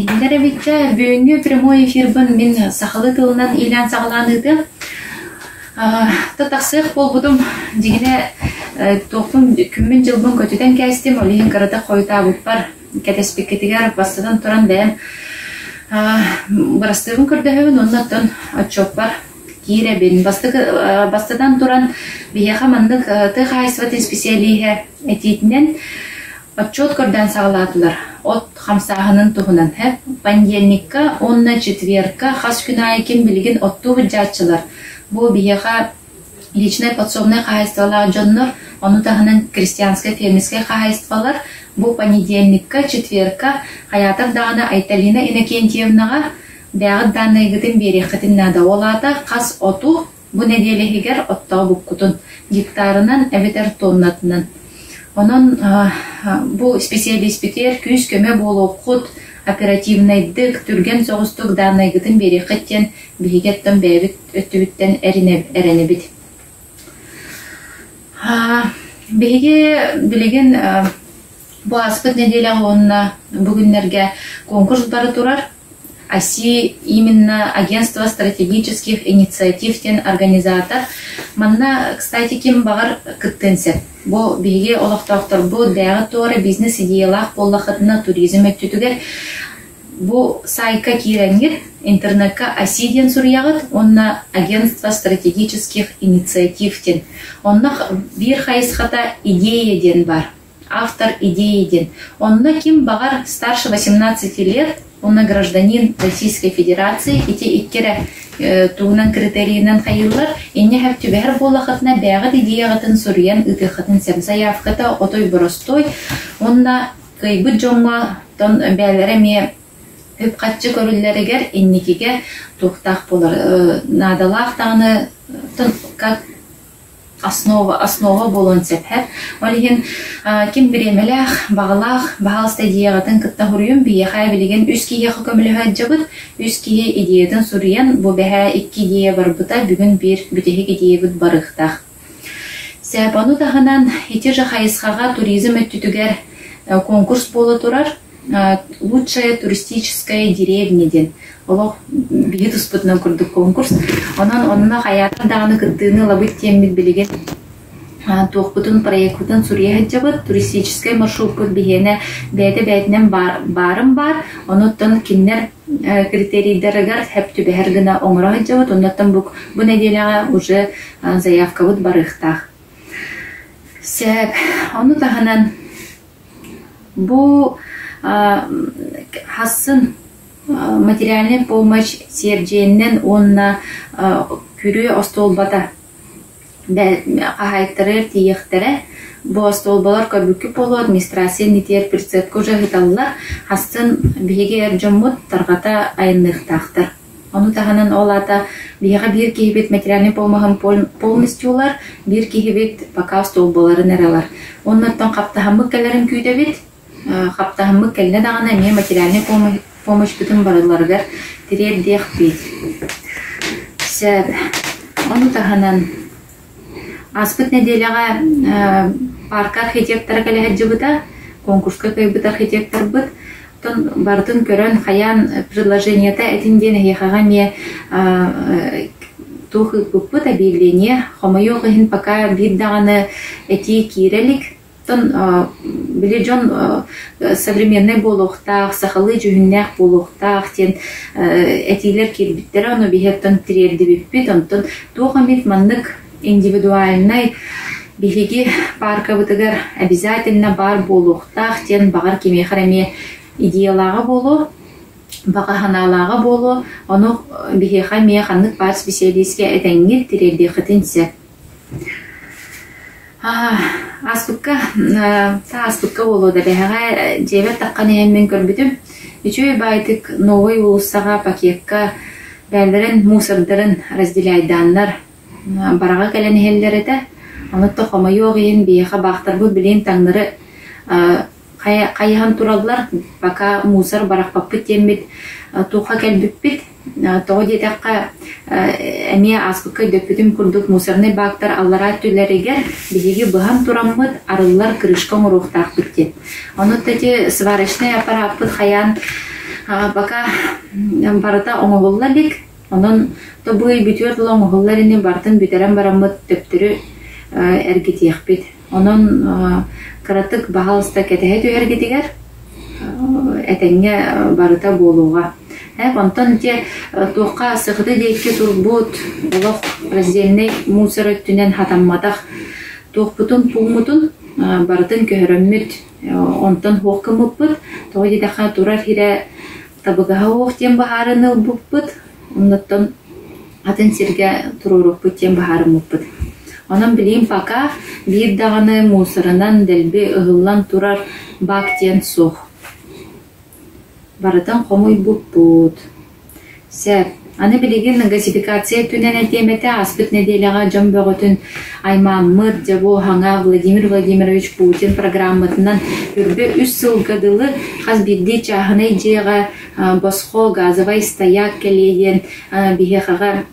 Эндер битче бүгүнкү прямой эфирбин мен сахалы тылынан илан сагаланыды. Татаксык болбудум дегене токтун күмүн жылбын көтүдөн кестим, олин карата койта бутпар кетеспекетигер бастадан туран бэм барастыгын көрдөһөбүн, оннаттан отчоппар киребин бастадан туран бияха мандык тыхайсватын специалиhe этитинен отчет көрдөн сагалатылар. От хамсаханын туһунан понедельникка, онна четверка хас күнай ким билген отту жачылар. Бу бияха личное подсобное хозяйстволар жоннор, ону таханын крестьянское фермерское хозяйстволар. Бу понедельникка, четверка хаятар дагана Айталина Иннокентьевнага бягы данныгытын берехатын нада олата хас оту бу неделегер оттоо буккутун гектарынан эбетер тоннатынан. Онон бу специалистер күз көмө болуп кут оперативныйдык түрген соғыстык данныгытын берехеттен бигеттен бэбит өттүбүттен эренебит. Биге билеген бу аспыт неделе онна бүгүннерге конкурс бары турар. АСИ именно агентство стратегических инициатив тен организатор. Манна, кстати, ким багар кыттынсы. Бу биге олохтоктор бу дагы тоора бизнес идеялах боллахатына туризм өттүтүгер. Бу сайка киренгит интернетка АСИ ден сурьягыт, онна агентство стратегических инициатив тен. Онна бир хайсхата идея ден бар. Автор идеи ден. Онна ким багар старше 18 лет, онна гражданин Российской Федерации, эти иккере тугунан критерийнан хайыллар, инне хэп түбәр болахатна бәгыт идеягатын сурьян ытыхатын заявката отой боростой, онна кайбы жонга тон бәлереме өпкатчы көрүлләрегер инникиге тухтах болар. Надалах таны тон как основа болон сепхеп. Олиген ким биремелах, бағалах, бағал стадиягатын кытта хуруйум бияхай билеген үс кие хөкөмөлөһө жабыт, үс кие идеядан сурыян бу бэхэ 2 идея барбыта бүгүн бир бүтехик идея бут барыхтах. Сәпану таханан ити жахайысхага туризм өттүтүгер конкурс боло турар. Лучшая туристическая деревня ден. Олох бигит успутна курдук конкурс. Онна хаятар даганы кыттыны лабыт теммит билеген туохпутун проекттын сурья жабыт туристический маршрут бут бигене бәйтінен барым бар. Оноттан киннер критерийдерегер хеп түбәһәр гына оңра жабыт. Оннаттан бу неделяга уже заявка бут барыхтах. Сәп ону таханан бу хасын материальный помощь серденнен онна күрү остолбата ахайттырыр тиехтере бу остолбалар көбүккү болу администрация нитер прицепко жагыталлар хасын биге эржоммут таргата айыныктактыр. Ону таханан олата бига бир кихибит материальный помощь полностью бир кихибит пока остолбаларын эралар. Оннаттан каптахамык келерин күйдөбит. Хаптахымы келне дагана не материальный помощь бүтүн барыларга тирер дехпит. Сәп ону таханан аспыт неделяга парк архитектор келе жыбыта конкурска кайбыт архитектор быт тон бардын көрөн хаян предложениета этинден хехага ме тухы буппут объявление хомойогын пока бир даганы эти кирелик билежон современный болохтах, сахалы жүгүннәк болохтах, тен этилер кирбиттер, оно бихеттен тирерди биппит, онтон тухамит мандык индивидуальный бихиги парка бытыгар обязательно бар болохтах, тен багар кемехареме идеялага болу, багаханалага болу, оно бихиха механнык бар специалистке этенгил тирерди хытынсе. Аспыкка болу да бэхага жебет такканы эммен көрбүтүм. Үчөй байтык новый улуссага пакетка бәлдерин мусордарын разделяйданнар барага келен хеллерете. Онутта хомойог ен бэха бактар бу билен таңнары кайхан тураллар пока мусор баракпаппыт теммит туха келбиппит. Тоғы детаққа әме аспыққа дөппетім күрдік мусорны бақтар аллара түлерегер бігеге бұған тұрамыд арылар кырышқан ұрықтақ бүктен. Оны тәте сварочный аппарат хаян Пока барыта оңоғыллалик, онын тобуй бүтер оңоғылларыны бартын бүтерен барамыт төптірі әргетеқпет. Онын қаратық бағалыста кәтәхет өргетегер әтәңе барыта болуға. Онтан те тоққа сықыды дейкі турбут, олық раздельный мусор өттінен хатаммадақ. Тоқпытын пулмутын барытын көхіріммет, онтан хоққымыппыт, тоғы дедеқа турар хире табыгаға оқтен бағарыны бұппыт, оннаттан атын серге тұрурықпыт тен бағарымыппыт. Онан білейм пака бір дағаны мусорынан дәлбе ұғылан турар бактен соқ. Барытын қомой бұппыт. Сәп, аны білеген газификация түнен әтеметі аспыт неделяға жан бөғітін аймамыд жабу хаңа Владимир Владимирович Путин программатынан үрбе 3 сылғадылы қаз бірде чағынай жеға босқо газовай стояк кәлейден бігеқаға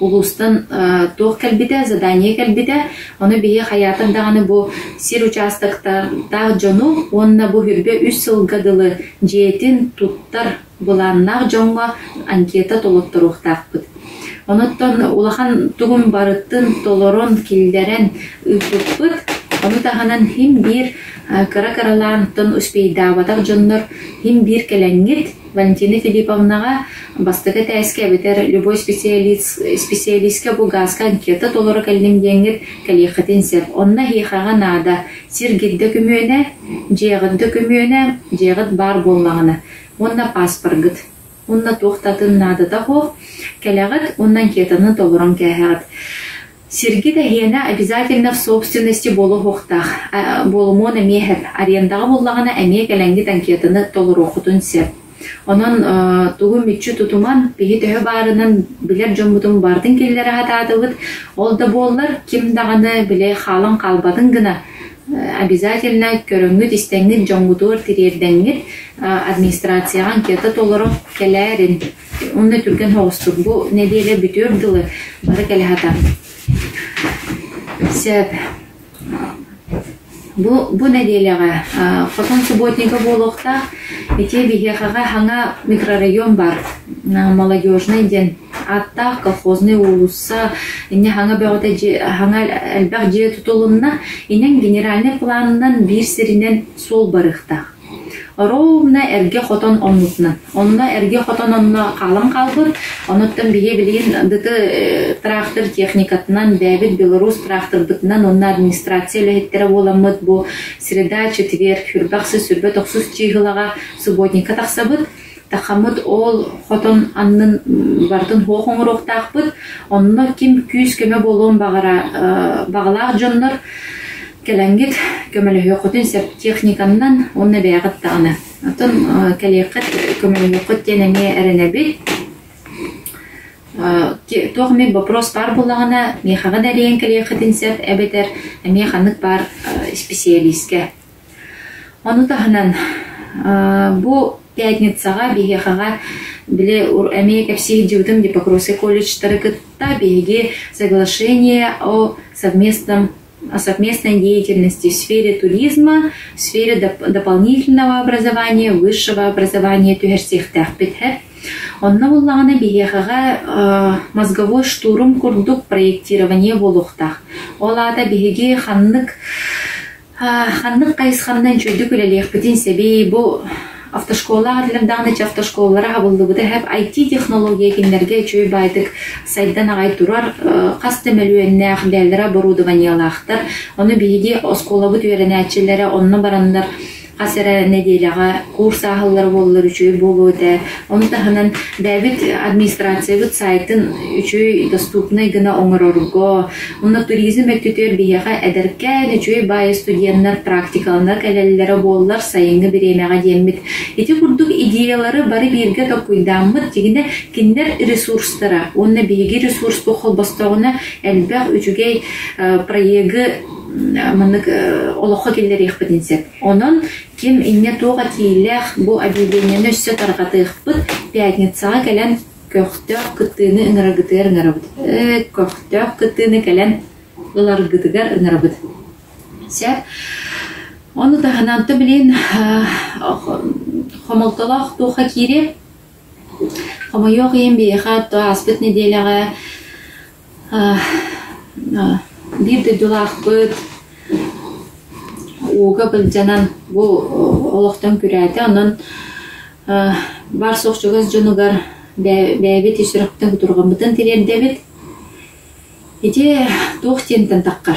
улустан тоқ кәлбіде, задание кәлбіде, оны біге хаятындағаны бұ сир участықтар жону, онына бұ үрбе 3 сылғадылы жетін туттар бұланнақ жоңға анкета толықтыруқтақпыд. Оныттан улахан туғын барыттын толорон келдерен үппыд, оны тағанан хим бір кара-каралантын үспейдабатақ жоннор хим бір кәләңгет Валентина Филипповнаға бастығы тәске бітер любой специалистке бұл газға анкета толоры кәлімдеңгет кәлеқетін сеп. Онына хейхаға нада сиргетді күмөне, жеғытты күмөне, жеғыт бар болмағына. Онна паспоргыт, онна тоқтатын надыда хоқ, кәләғыт, оннан кетаны толырын кәғығыт. Сирги да хена обязательно в собственности болу хоқтақ, болумон әмеғіп, арендағы болағына әме кәләңгет анкетаны толыр оқытын сеп. Онын туғын мүтчі тұтуман, пегі төхі барынан білер жомбутын бардың келдері хатадығыт, ол да болылар, кім дағаны біле қалын қалбадың гына, обязательно көріңгіт істеңгіт жоңғытуыр тірердеңгіт администрацияға анкета толыры кәләрін. Онда түрген хоғыстық. Бұл неделе бүтөрділі бары кәлі хата. Сәп. Бұл неделеға қотын субботника болуқта ете бігеқаға хаңа микрорайон бар. Молодежный ден. Аттақ колхозный улуса ине хаңа бәғыта хаңа әлбәқ же тұтылынна инен генеральный планынан бір сірінен сол барықтақ. Ровна әрге хотон оннутна. Онна әрге хотон онна қалын қалбыт. Онуттан бие білейін дыты трактор техникатынан бәбіт Белорус трактордытынан онна администрация ләхеттері боламыд. Бұл среда, четверг, хүрбақсы, сүрбе, тоқсыз чиғылаға субботника тақсабыт. Тақамыд ол хотон аннын бартын хоқоңыр оқтақпыт. Онна кем күйіз көме болуын бағалақ жоннар кәләңгет көмелі хөқытын сәп техниканнан онна бәғыт тағына. Атын кәлеқіт көмелі хөқыт тенеме әрінәбет. Тоғымен вопрос бар болағына мехаға дәрейін кәлеқітін сәп әбетер механық бар специалистке. Оны тағынан бұл пятницаға бігеқаға біле әме кәпсеге деудім Депокросы колледжтары кітта беге соглашение о совместной деятельности в сфере туризма, в сфере дополнительного образования, высшего образования түгерсехтәқ бітхәр. Онна болағына бігеқаға мозговой штурм күрдік проектирование болуқтақ. Олада бігеге ханнық қайысқаннан чөйді көлелек бітін сәбей бұл автошколаға тілімдағыныч автошколалара қабылды бұды әп IT-технология кенлерге чөй байдық сайттан ағай тұрар қасты мәлуенне бәлдіра оборудованиялақтар. Оны бейге оскола бұд өрені әтчілері онына барандар қасыры неделяға курс ағылар болылар үшөй болу өті. Оны тағынан бәбіт администрация бұд сайтын үшөй доступны гына оңыр орғы. Оны туризм өттетер бейеға әдіркен үшөй байы студенттер практикалынар кәлелері болылар сайынғы біремеға деммет. Еті күрдік идеялары бары берге тоқуйдамыд дегенде кендер ресурстары. Оны бейге ресурс бұқыл бастауына әлбәқ үшігей проегі мынык олоққа келдер еқпідінсет. Онын кем инне тоға кейләқ бұл объявлениені үссе тарғатығықпыд пятницаға кәлән көқтөк күттіні ұңырағытығар ұңырабыд. Көқтөк күттіні кәлән ұларғытығар ұңырабыд. Сәп, Onu da hanantı bilin xomoltolaq tuğa kiri. Ama yok en bir hat aspet nedeliğe bir de dolaq bud oga biljanan bu olaqtan kürəti onun var soğuşçugaz jonugar bәйбет ишрактан турган бутын тирен дебит. Ите тохтентен таккар.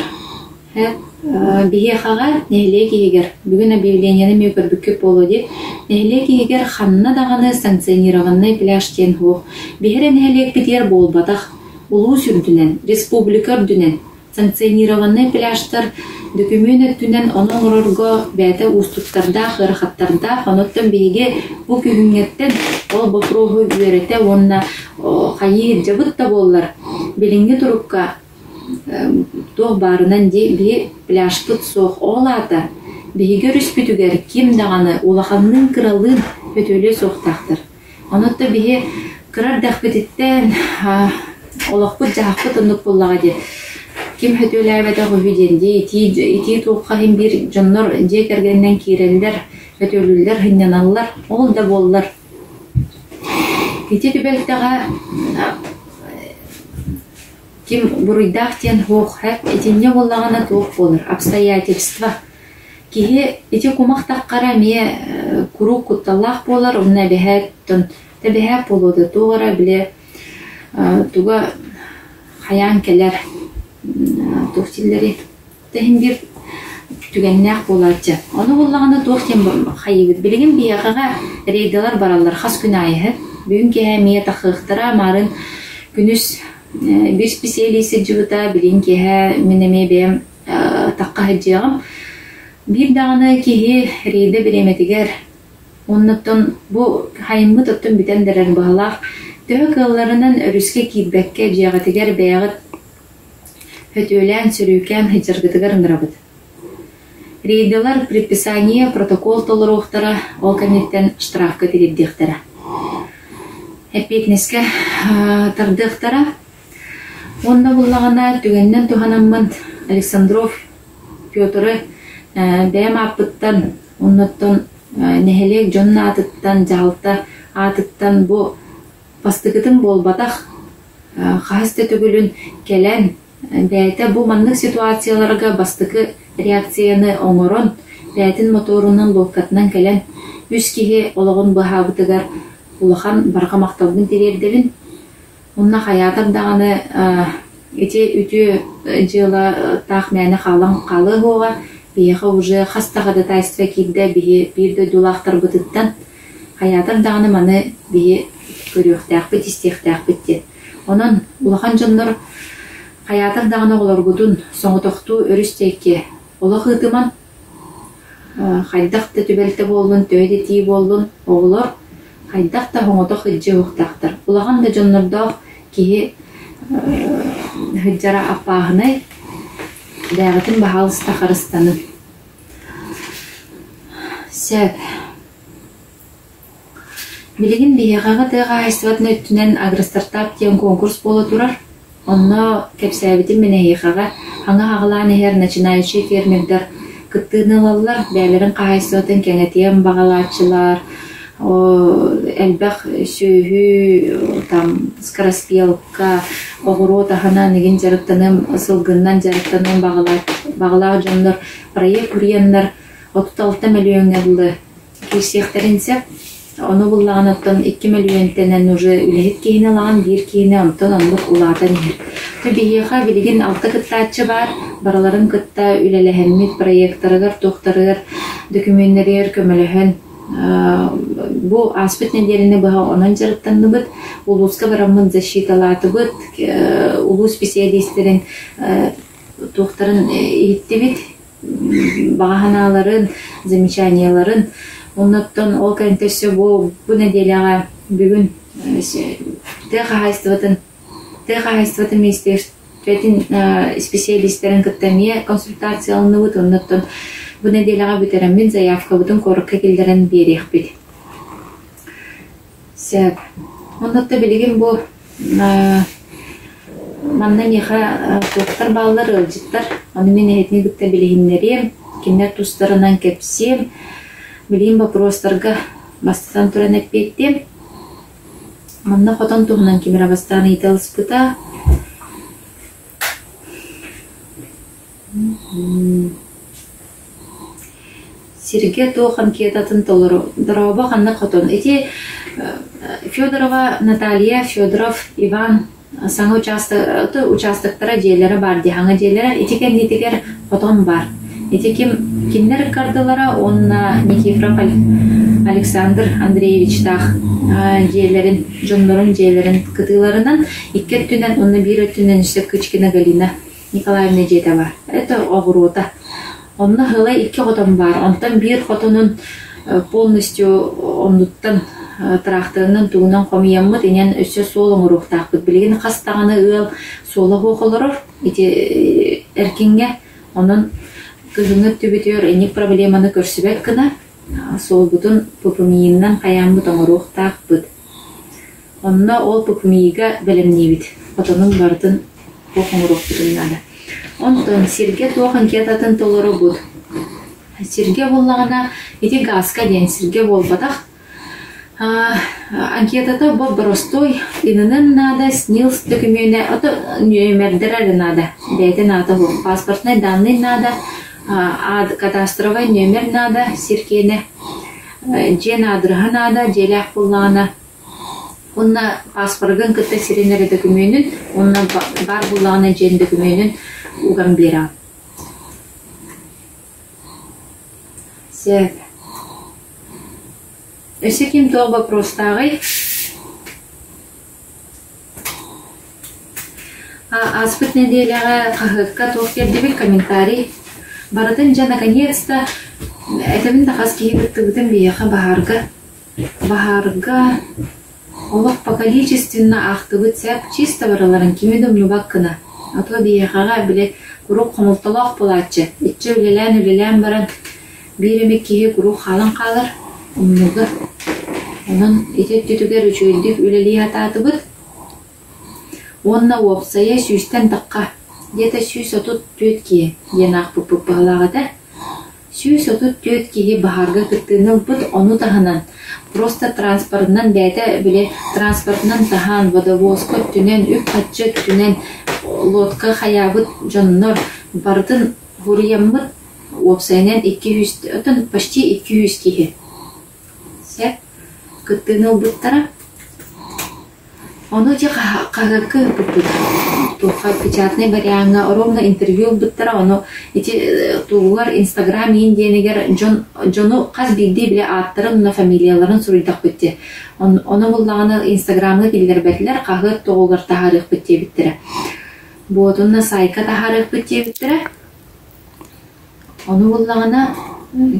Бие хага нехлеки егер бүгүн объявленияны мөкөр бүкөп болу деп нехлеки егер ханна даганы санкционированный пляжтен хо бихре нехлек битер болбатах улуу сүрдүнен республика үрдүнен санкционированный пляжтар документ түнен onun орорго бәте устуктарда хырхаттарда хоноттан биге бу күнгеттен ол бокрогу үйрете онна хайы жабытта боллар билинге турукка тох барынан би пляжты соқ олата биге рүспүтүгер ким даганы улаханның кралын өтөлө соқтактыр онотта биге крар дахбеттен олақпы жахпы тындык боллага деп Kim hötölärbe de güýdendi, iti toqahyn bir jonlar jekergenden kireller, hötölüller hynyanallar, ol da bollar. Iti tübeltege kim buruydaqten hoq hep etinne bollagana toq bolur, обстоятельства. Kihi iti kumaq taqqara me kuruk kuttallaq bolar, onna behattun, tebehap boludu, toğara bile tuga hayan keler. Tohtilleri tehin bir tügennek bolatça. Onu bollaganda tohtin hayıbıt. Bilgin biyağa reydalar barallar has günayı. Bugün kehemiye taxıqtıra marın günüs bir spesialisi cıvıta bilin kehe mineme beyem taqqa hıcıyağım. Bir dağına kehe reyda biremetiger. Onundan bu hayımı tuttun biten deren bağlaq. Tühü kıllarının örüske kidbekke ciyağıtiger beyağıt hötölän sürükän hıçırgıtıgar ıngırabıt. Reydalar предписание протокол толоруқтара ол комитеттен штрафка тириддиқтара. Эпетнеске тардықтара. Онда буллагана түгеннен туханаммын Александров Пётры бәм апыттан оннаттан нехелек жонна атыттан жалта атыттан бу пастыгытын болбатах хасты түгүлүн келен бәйті бұл манлық ситуацияларға бастықы реакцияны оңырын бәйтін моторының локатынан кәлен үз кеге олығын бұхабытыгар ұлыған барға мақталдың терердерін. Онна хаятар дағаны ете үті жылы тақ мәні қалың қалы оға бейіға уже қастағады тайсыва кейді бірді дулақтар бұтыттан хаятар дағаны маны бейі көріқтәқ біт, істеқтәқ бітті. Онын ұлыған жонлар Hayatın dağına olargudun soňu toxtu örüstekki ola hıtıman haydaq da tübelte boldun, töyde tiyi boldun, oğulor haydaq da hoňoto hıcca hoqtaqtır. Ulagan da jonlarda kihi hıccara appağınay dağıtın bahalıs takarıstanı. Söp. Biligin biyağa da gayısvatın öttünen agrostartup diyen konkurs bolu turar. Онно кепсәбитин мене хигаga хаңа хагланы хер начинающий фермердер кыттыналалар бәлерин кайсытын кеңетем багалаачылар элбах сөйү там скороспелка огорота хана неген жарыктаным ысылгыннан жарыктаным багалаа жонлор проект курьяннар 36 миллион элды кирсектеринсе Onu bulağınattan 2 milyon tenen уже үлehit кейіне алған, bir кейіне антон онлық улатан ер. Төбейеға білген 6 кыттачы бар, бараларын кытта үлеләхәнмет проекттарығыр, тоқтарығыр, документтер көміліхін. Бұл аспет неделіні бұға онын жарықтанны бұд, улуска барамын защиталаты бұд, улу специалистерін тоқтарын етті бұд, бағаналарын, замечанияларын, Ondan o kentesi bu nedeniyle bugün tehayistvatın ministerstvetin spesialistlerin kıttamıya konsultasiyonunu bu ondan bu nedeniyle biteremin zayıfka bütün korku kildiren bir ihbir. Sebep. Ondan da bilgim bu mandan yaha doktor bağlar ölçütler. Onu men etni gıtta bilhinleri кинер тустарынан кепсем, билим вопростарга бастан туран эппеттем. Манна хотон туһунан кимера бастан ителспыта. Сирге тохан кетатын толору. Дорова ханна хотон. Эти Федорова Наталья, Федоров Иван саңа участоктара жерлері бар дихаңа жерлері. Этикен нетигер хотон бар. Этиким киндер кардылара онна Никифоров Александр Андреевич тах жерлерин, жонлорун жерлерин кытыларынан иккет түнен, онна бир өттүнен үстө Кычкина Галина Николаевна жете бар. Это огурота. Онна хылай икки хотон бар. Онтан бир хотонун полностью оннуттан трактырынан тугунан комияммыт инен өссө солоң урухтакпыт. Билигин хастаганы ыл соло хоколорор. Ити эркинге онун кызыңы түбүтөр эник проблеманы көрсүбек кына сол бутун пупумийиннан каямбыт оңурухтакпыт. Онна ол пупумийга белемнебит. Хотонун бартын хокоңурухтунада. Онтон сирге тохан кетатын толору буд. Сирге боллагана ити газка ден сирге болбатах. Анкетата бо простой инанын нада снилс документе ото нөмердер нада. Бейте нада бу паспортный данные нада. Кадастровый номер надо, сиркене, жен адрыга надо, желях буллана. Онна паспоргын кытта сиренери документин, онна бар буллана жен документин уган бера. Сеп. Өсеким тоқ вопростагы. Аспыт неделяга кахыкка тоқ кердебек комментарий. Баратын жа наконец-то этабин дахас киебиттигитин бияха бахарга олох по количественно ахтыбыт сәп чисто бараларын кимедім любаккына. Атла бияхага биле курук хомулталақ болатчы. Итче үлелән баран биремек кие курук халын қалыр. Умнуга. Онын етет түтігер үчөйдік үлелей ататыбыт. Онна опсая сүйстен таққа. Где-то сүйсотут төткие, енақ пупуп бағалағада. Сүйсотут төткие бағарға күттінің бұд оны тағынан. Просто транспортынан бәді біле транспортынан таған водовозко түнен, үп қатчы түнен, лодқа хаябыт жоннор бардың ғұрияммыт опсайнен 200, ötün почти 200 кие. Сәп, күттінің бұттара. Оно же кагакы бупут. Туха печатный вариант, ровно интервью буттара, оно эти тугар Инстаграм индиенегер Джону каз билди биле аттырын на фамилияларын сурыйдак битти. Оно буллаганы Инстаграмга билдер бетлер кагы тугар тахарык битти биттире. Бодунна сайка тахарык битти биттире. Оно буллаганы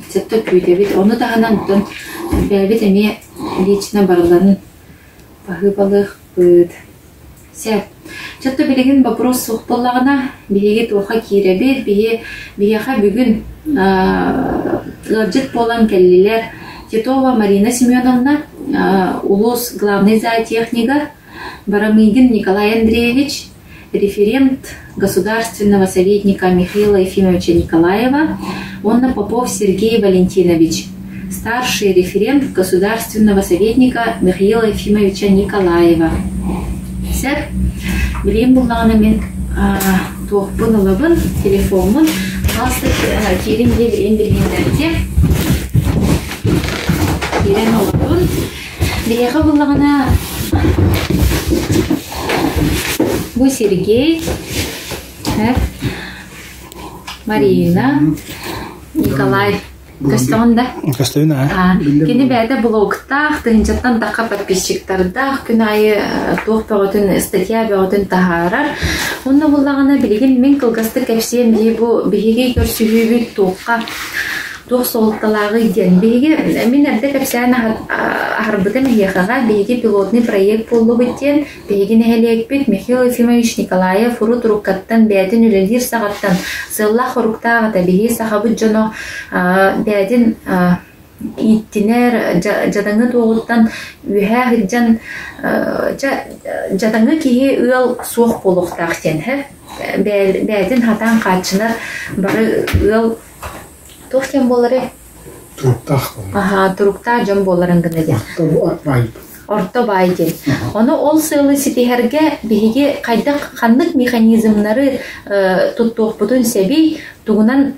сетто күйде бит. Оно таханан бәбит эме лично барларын пахыбалык быт. Сәп. Чатта билеген вопрос сухпаллагына биге тоха киребет, бияха бүгүн гаджет болан келлилер. Титова Марина Семеновна, улус главный зоотехника, Барамигин Николай Андреевич, референт государственного советника Михаила Ефимовича Николаева, Онна Попов Сергей Валентинович, старший референт государственного советника Михаила Ефимовича Николаева. Сәп, білем бұллағына мен тоқпын ұлыбын, телефонмын, қалсы керімде білгендерде керен ұлыбын. Біреғі бұллағына бұл Сергей, Марина, Николай. Костюмда. Костюмда. Кені бәді блогтақ, тығынчаттан таққа подписчиктардақ, күн айы тоқ бәғытын статья бәғытын тағарар. Онна болағына білген мен қылғасты кәпсем дей бұл бігеге көрсүйі тоққа тоқ солықталағы ден. Бігеге мен әрді кәпсән ағарбытын еқаға бігеге пилотный проект болу біттен, бігеге нәхелек бет Михаил Ефимович Николаев ұру тұрыққаттан бәдін үлелер сағаттан сыллақ ұрықтағыда бігеге сақабыт жоно бәдін иттінер жадаңы тоғыттан үйә ғыджан жадаңы кейі ұл соқ болуқтақтен. Бәдін хатан қатшынар бары ұл Тухтен болары. Туруктах. Ага, турукта жон боларын гына де. Орто байден. Оны ол сылы ситихерге биһиги кайдак ханнык механизмнары туттук бутун себей тугунан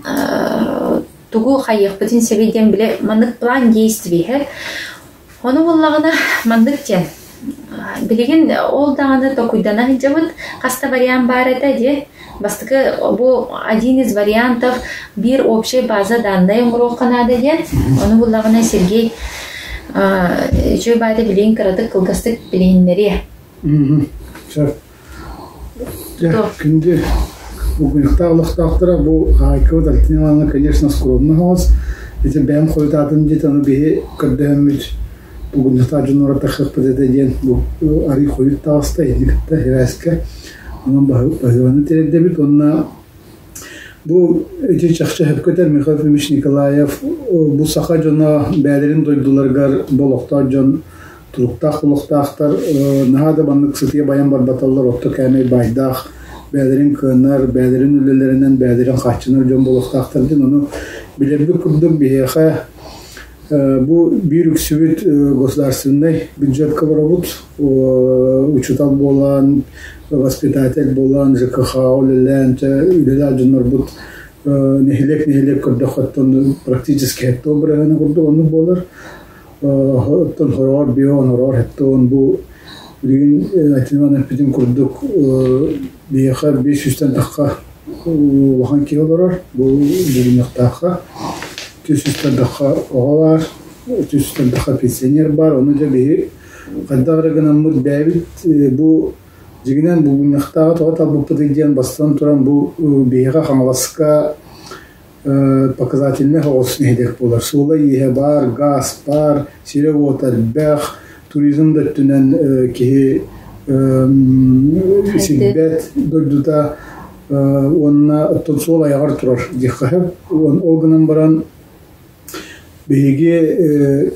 тугу хайык бутун себейден биле мандык план действий. Оны боллагына мандык тен. Билеген ол даганы токуйдана жабыт каста вариант бар эте де. Бастыкы бу один из вариантов бир общая база данных муроканада де. Оны боллагына Сергей Чөй байды билейін кырадық кылгастык билейінлері. Күнде бұғынықтағылықтақтыра бұл ғайқы Альтиневаны, конечно, скромны ғалыз. Эти бәм қойтатын дет, аны бейі көрдәміт бұғынықтақ жын ората қықпыды деден бұл ари қойыт тағыста едікітті херәскі. Оның бағываны тереді бит, онына bu çakça hep köter Mikhail Filipovich Nikolayev bu saha jona bälerin doydulargar bolokta jon turuktaq boloktaxtar nahada banlık sıtıya bayan barbatallar otto kemey baydaq bälerin kınar bälerin ülelerinden bälerin qaççınar jon boloktaxtar din onu bilebi kurduk bihexe bu bir üksübüt государственный бюджет кабарабут учутал болан воспитатель болан ЖКХ олелен ülelер жонор бут нехилек көрдөкөттөн практически хеттон бирегени курду onu болар оттон хорор бион хорор хеттон бу билген айтылган эпидем курдук бияха 500тен такка вахан килолар бу бүгүнөктакка 200 daha oğlar, 200 daha pensioner var. Onu da bir kadar gönüllü David bu ciginen bu noktada total bu pediyen bastan turan bu biha hanvaska показательный olsun hedef bular. Sulla iyi var, gaz var, sire water, bağ, turizmde tünen ki simbet doyduda ona tonsula yağar turar. Dikkat o günün baran Беге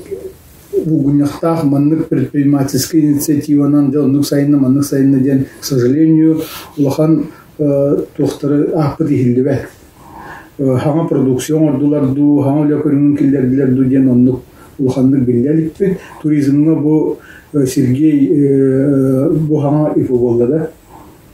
угнахтах маннык предпринимательской инициативанан жонук сайына маннык сайына ден, к сожалению, улахан тохтары апы дихилдебе. Хама продукцион ордуларду, хама лекөрүнүн килдердилерду ден оннук улаханнык билделикпит. Туризмга бу Сергей бу хама ифу болду да.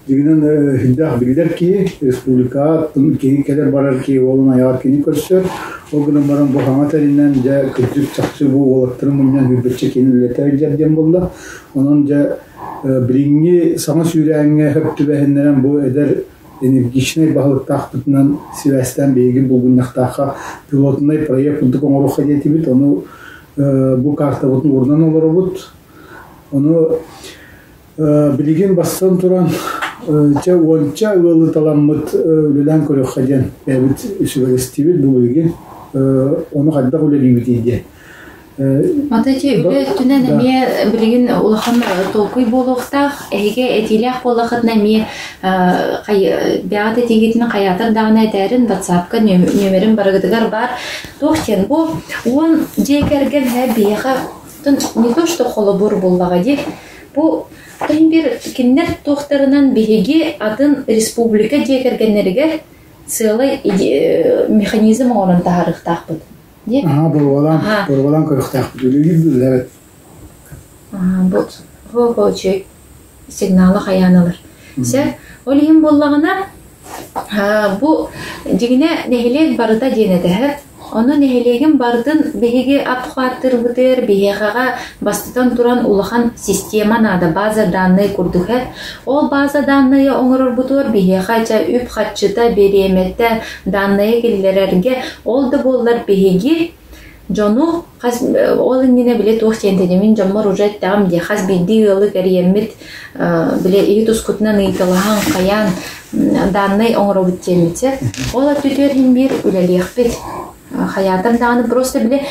Дегенен хиддах билдер ки республика кеги келер барар ки олун аяр кини көрсөр. O günün baran bu hamaterinden de küçük çakçı bu olaktırımından bir bütçe kendileri cerden buldu. Onun da birinci sana süreğine hep tübehenleren bu eder yani kişine bağlı tahtından Sivas'tan bilgi bugün naktaha pilotunda proje bulduk onu ruhiyeti bit onu bu karta butun oradan olur but onu bilgin bastan turan onca yolu talanmıt ölen koruhaden evet süveristi bu bilgin onu kadar öyle libidiydi. Матати үле түнен эме билген улахан толкуй болохтах эге этилях болохат нами бягат этигитин каятыр дагына этерин WhatsApp-ка нөмерин барыгыдыгар бар. Тохтен бу он жекерген хабига не то что холобур боллага ди бу бир киннер тохтарынан биһиги атын республика жекергеннерге целый механизм онун тарыхтахпыт. Aha, buradan korktak biliyor evet. Bu şey signalı hayanılır. Sen olayım bollağına bu digine nehileg barıda denedi hep. Onu nehilegin bardın behege atqattır budur, behegaga bastıdan duran ulahan sistema nada baza danlığı kurduk hep. O baza danlığı oңорор budur, behegaca üp hatçıda beremette danlığı gellererge oldu bollar behegi Jonu ol indine bile tohtentenimin jammar ujet tam de has bildi yılı kariyemit bile iyi tuskutnan iytalahan kayan danlığı oңорор buttemite. Ola tütörhin bir üleliyakbet. Hayatım dağını просто bile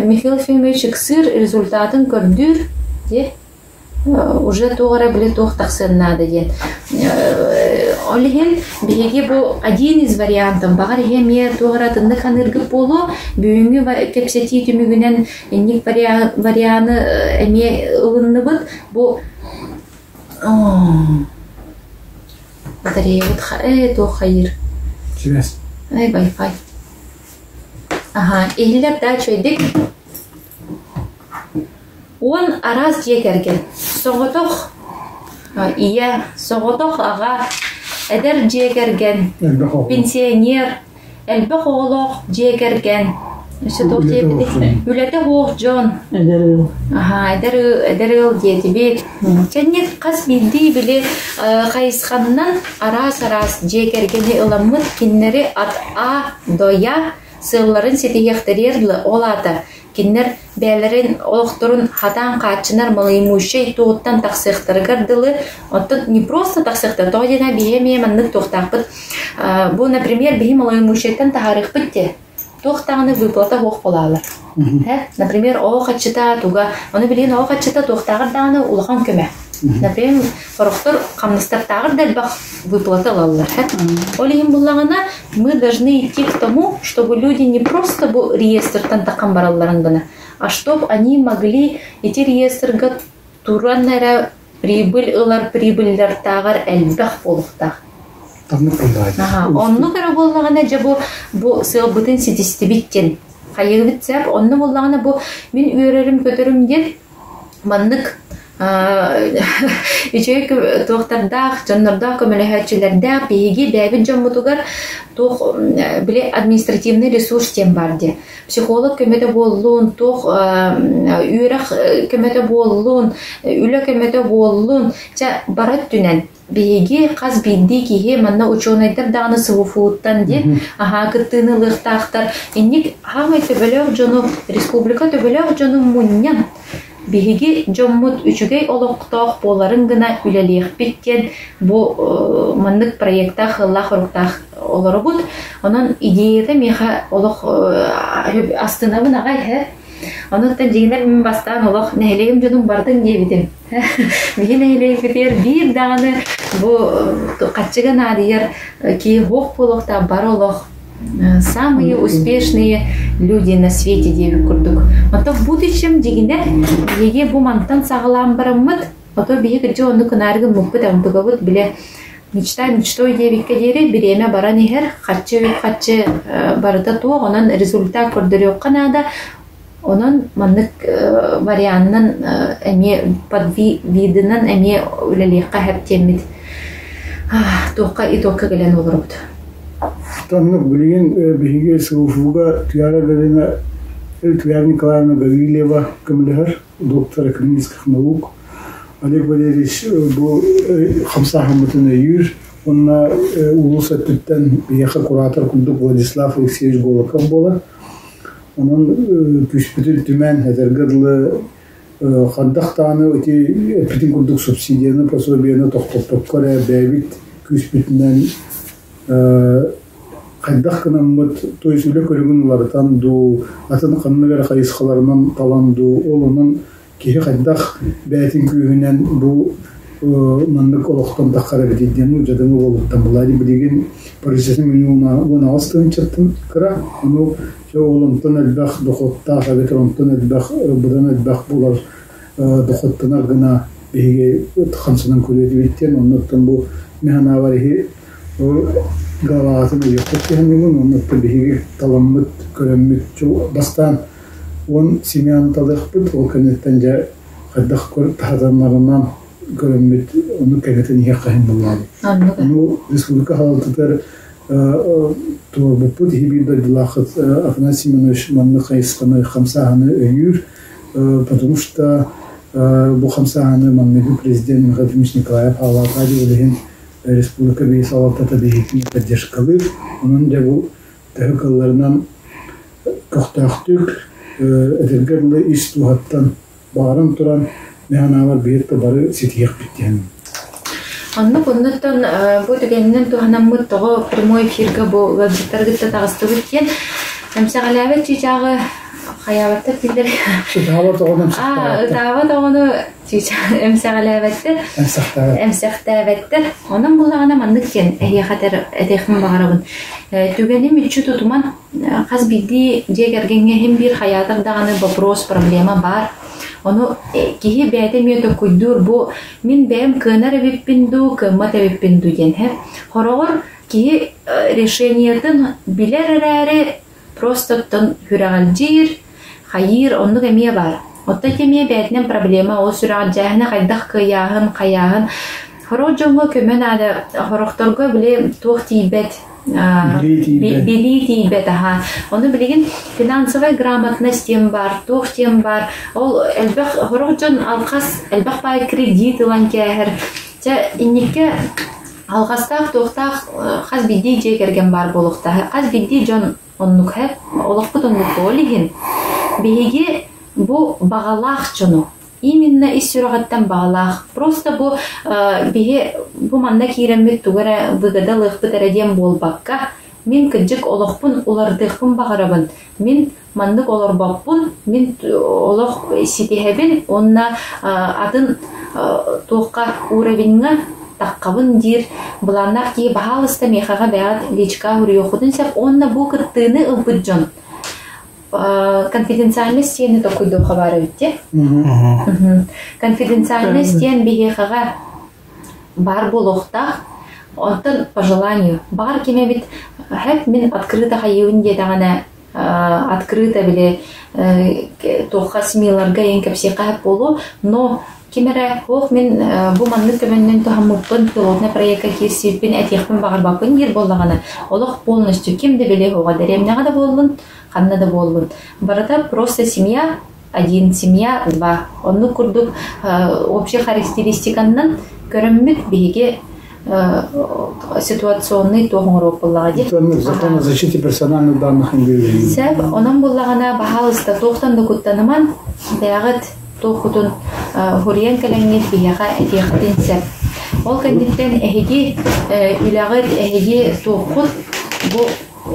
Mikhail Filipovich kısır rezultatın gördür de уже тоғыра біле тоқтақсын нады ден. Олеген беге бұл один из вариантов. Бағар еме тоғыратынды қанырғы болу, бүйінгі кепсети түмігінен еннік варианы әме ұлынны бұд. Бұл батарея бұд тоқ қайыр. Чемес. Ай, Wi-Fi. Ага, ehiller daha çöydük. Он араз жекерген. Соғытоқ, iya, соғытоқ аға, әдер жекерген. Пенсионер, әлбі қоғылоқ жекерген. Үләті оқ жон. Әдер ыл деті бет. Және қас білді біле қайысқанынан арас жекергені ұламыд кеннері ат-а доя сылларын сетегектерерлі олады. Киннер бәлерин олықтырын хатан қатчынар малаймушей туғыттан тақсықтырғырдылы. Оттан не просто тақсықтыр, тоғдена бейеме маннық тоқтақпыт. Бұл, например, бейе малаймушейттен тағарық бітте. Тоқтағыны выплата оқ болалар. Например, оқ атчыта туға, оны білейін оқ атчыта тоқтағырдағыны улақан көмі. Например, қорықтыр қамныстар дәлбақ выплата алалар. Олейін бұлағына мы должны идти к тому, чтобы люди не просто бұл реестртан таққан бараларын бұны, а чтобы они могли эти реестрға туран әрі прибыльдер тағар әлбәқ болуқтақ. Онны көрі болағына жа бұл сыл бұтын сетесті біттен. Қайығы бітсәп, онны болағына бұл мен үйерерім көтерім ден маннық Ичек тоқтардақ, жаннардақ, көміліхәтчілердақ, бейге бәбін жаммутуғар тоқ біле административный ресурс тем барды. Психолог көметі болуын, тоқ үйрақ көметі болуын, үлі көметі болуын, барат түнен. Бейге қаз бейді кейе манна ученайдар дағыны сывуфуыттан де, кыттыны лықтақтар. Еннік хамай төбелеғ жону, республика төбелеғ жону мұньян. Беги жоммут үчүгей олоқтоқ боларын гына үлелех биткен бу мандык проекта хыллах руктах олары бут. Онан идеяда меха олоқ астынабын ағай хэ. Онуттан жегінер мен бастан олоқ нәйлегім жонум бардың дебедім. Беги нәйлегім бітер бір дағаны бу қатчыған адияр ки хоқ болоқта бар олоқ. Самые успешные люди на свете девик курдук. Ото в будущем дегенде еге бу мантан сағылам бараммыт, ото бейге жо онды күнарғы мүкпіт амтығавыт біле мечтой девикке дері біреме баран егер қатчы барыда туық, онан результат көрдірі оққанада, онан маннык варианнан әме подвидынан әме үлелеққа әптеммет. Тоққа итоққа келен олар бұд. Таннық білген бейге сығыфуға Түйара Николаевна Гаврилева көмілігір, доктор экономических наук. Олег Валерьевич бұл қамса хамытын үйір. Онына улыс әттіттен бейеқі куратор күндік Владислав Алексеевич Голоков бола. Оның күшпітін түмен әдергірлі қандақтаны өтін күндік субсидияны, пособияны тоқтоқтоқ көре бәйбіт күшпітінен қайдақ кінамыд той сөйле көрігін олардан ду, атын қанны бәрі қайысқаларынан таланду, олының кейі қайдақ бәйтін күйінен бұл маңдық олықтан таққара бітейден жадыңы олықтан бұлайды білеген парисесін миллион алыстығын чаттын кіра, оны олымтын әлбәқ дұқоттақ, әбетір онтын әлбәқ, бұдан әлбәқ болар дұқоттынар ғына бейге қансынан көлеті беттен, онықтан бұл механа барығы Галаатын ұйықтық кәмігін, онытты бейге таламмыт, көрімміт бастан он семьяны талық бұд, ол кәнеттен жа қайдақ көріп тағданларынан көрімміт, оны кәнеттен ең қайын болады. Оны республика халатытыр туар бұппыд, ебейді дылақыт Афанасий Семенович манны қайысқаны қамсағаны өйір, потому что бұл қамсағаны маннығы президент Михаил Николаев халатады олеген республика бейс алалтата бейхетіне поддержкалыр. Оның да бұл тәуекаларынан көқтақтық әдергерлі иш туғаттан бағарым тұран механалар бейетті бары сетиек біттен. Онны бұнныттан бұл түгенінен туғанамыд тұғы прямой эфирға бұл веб-життарғытта тағысты біткен. Әмсәғаләвет чүйчағы қаябаттар тілдер. Үтағабат оғыным шықтағаттар. Үтағабат оғыны әмсәғаләветтер. Әмсәқтәветтер. Оның бұлағына мандық кен әйеқатар әтеқін бағарабын. Түгенім үтші тұтыман қаз білді жегергенге hem bir hayatırdағаны вопрос, проблема бар. Onu kihi bəyətəmiyyətə kuydur bu min bəyəm kınar əvipindu, kımmat əvipindu yen hep. Horağır kihi решениятын билер әрәрі просто тон хүрәгалжир, хайыр оннук эмие бар. Отта кемие бәтінен проблема ол сүрәгалжаһына кайдах каяһын. Хоро жоңго көмөн ада хорохторго биле туох тиибет, били тиибет, Оны билеген финансовая грамотность тем бар, туох тем бар. Ол элбэх хорох жон алқас, элбэх бай кредит ылан кәһер. Инникке алғастақ, туохтақ қаз бидди жекерген бар болуқта. Қаз бидди жон оннук хэп, олықпыт оннук олихин. Беге бу бағалақ жону. Именно из сюрагаттан бағалақ. Просто бу бу манна киреммит тугара выгадалықпыт әреден болбаққа. Мен кіджік олықпын, олардықпын бағарабын. Мен мандық оларбақпын, мен олық сетехебін, онна атын туққа уровеньға таққабын дир, бұланнақ кей бағалысты мехаға бәғат личка хүрі оқудын сәп, онна бұл кірттіні ұлбыт жон. Конфиденциальность тені тоқуйду қабары өтте. Конфиденциальность тен бігеқаға бар болуқтақ, онтын по желанию. Бар кеме бит, хэп мен открыто хайыуын дедағана открыто біле тоққа смеларға ең кәпсеқа хэп болу, но кемере хоқ мен бұл манны көмөннен тұхаммықпын пилотна проекта кесіппен әтеқпен бағарбақпын ер болдағана. Олық полностью кемді біле хоға дәремнеға да болын, қанна да болын. Барада просто семья, один, семья, два. Онны күрдік общий характеристиканнан көрімміт беге ситуационный тоғыңырок боллаға. Закон о защите персональных данных индивидуальных. Сәп, онан боллағана бағалыста тоқтанды күттаныман бәғыт тоқутун хуриян кәләңгет бияға әтеқтен сәп. Ол кәндеттен әхеге үләғыт әхеге тоқут бұл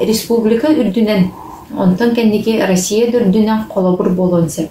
республика үрдінен, онтан кәндеке Россия үрдінен қолабыр болуын сәп.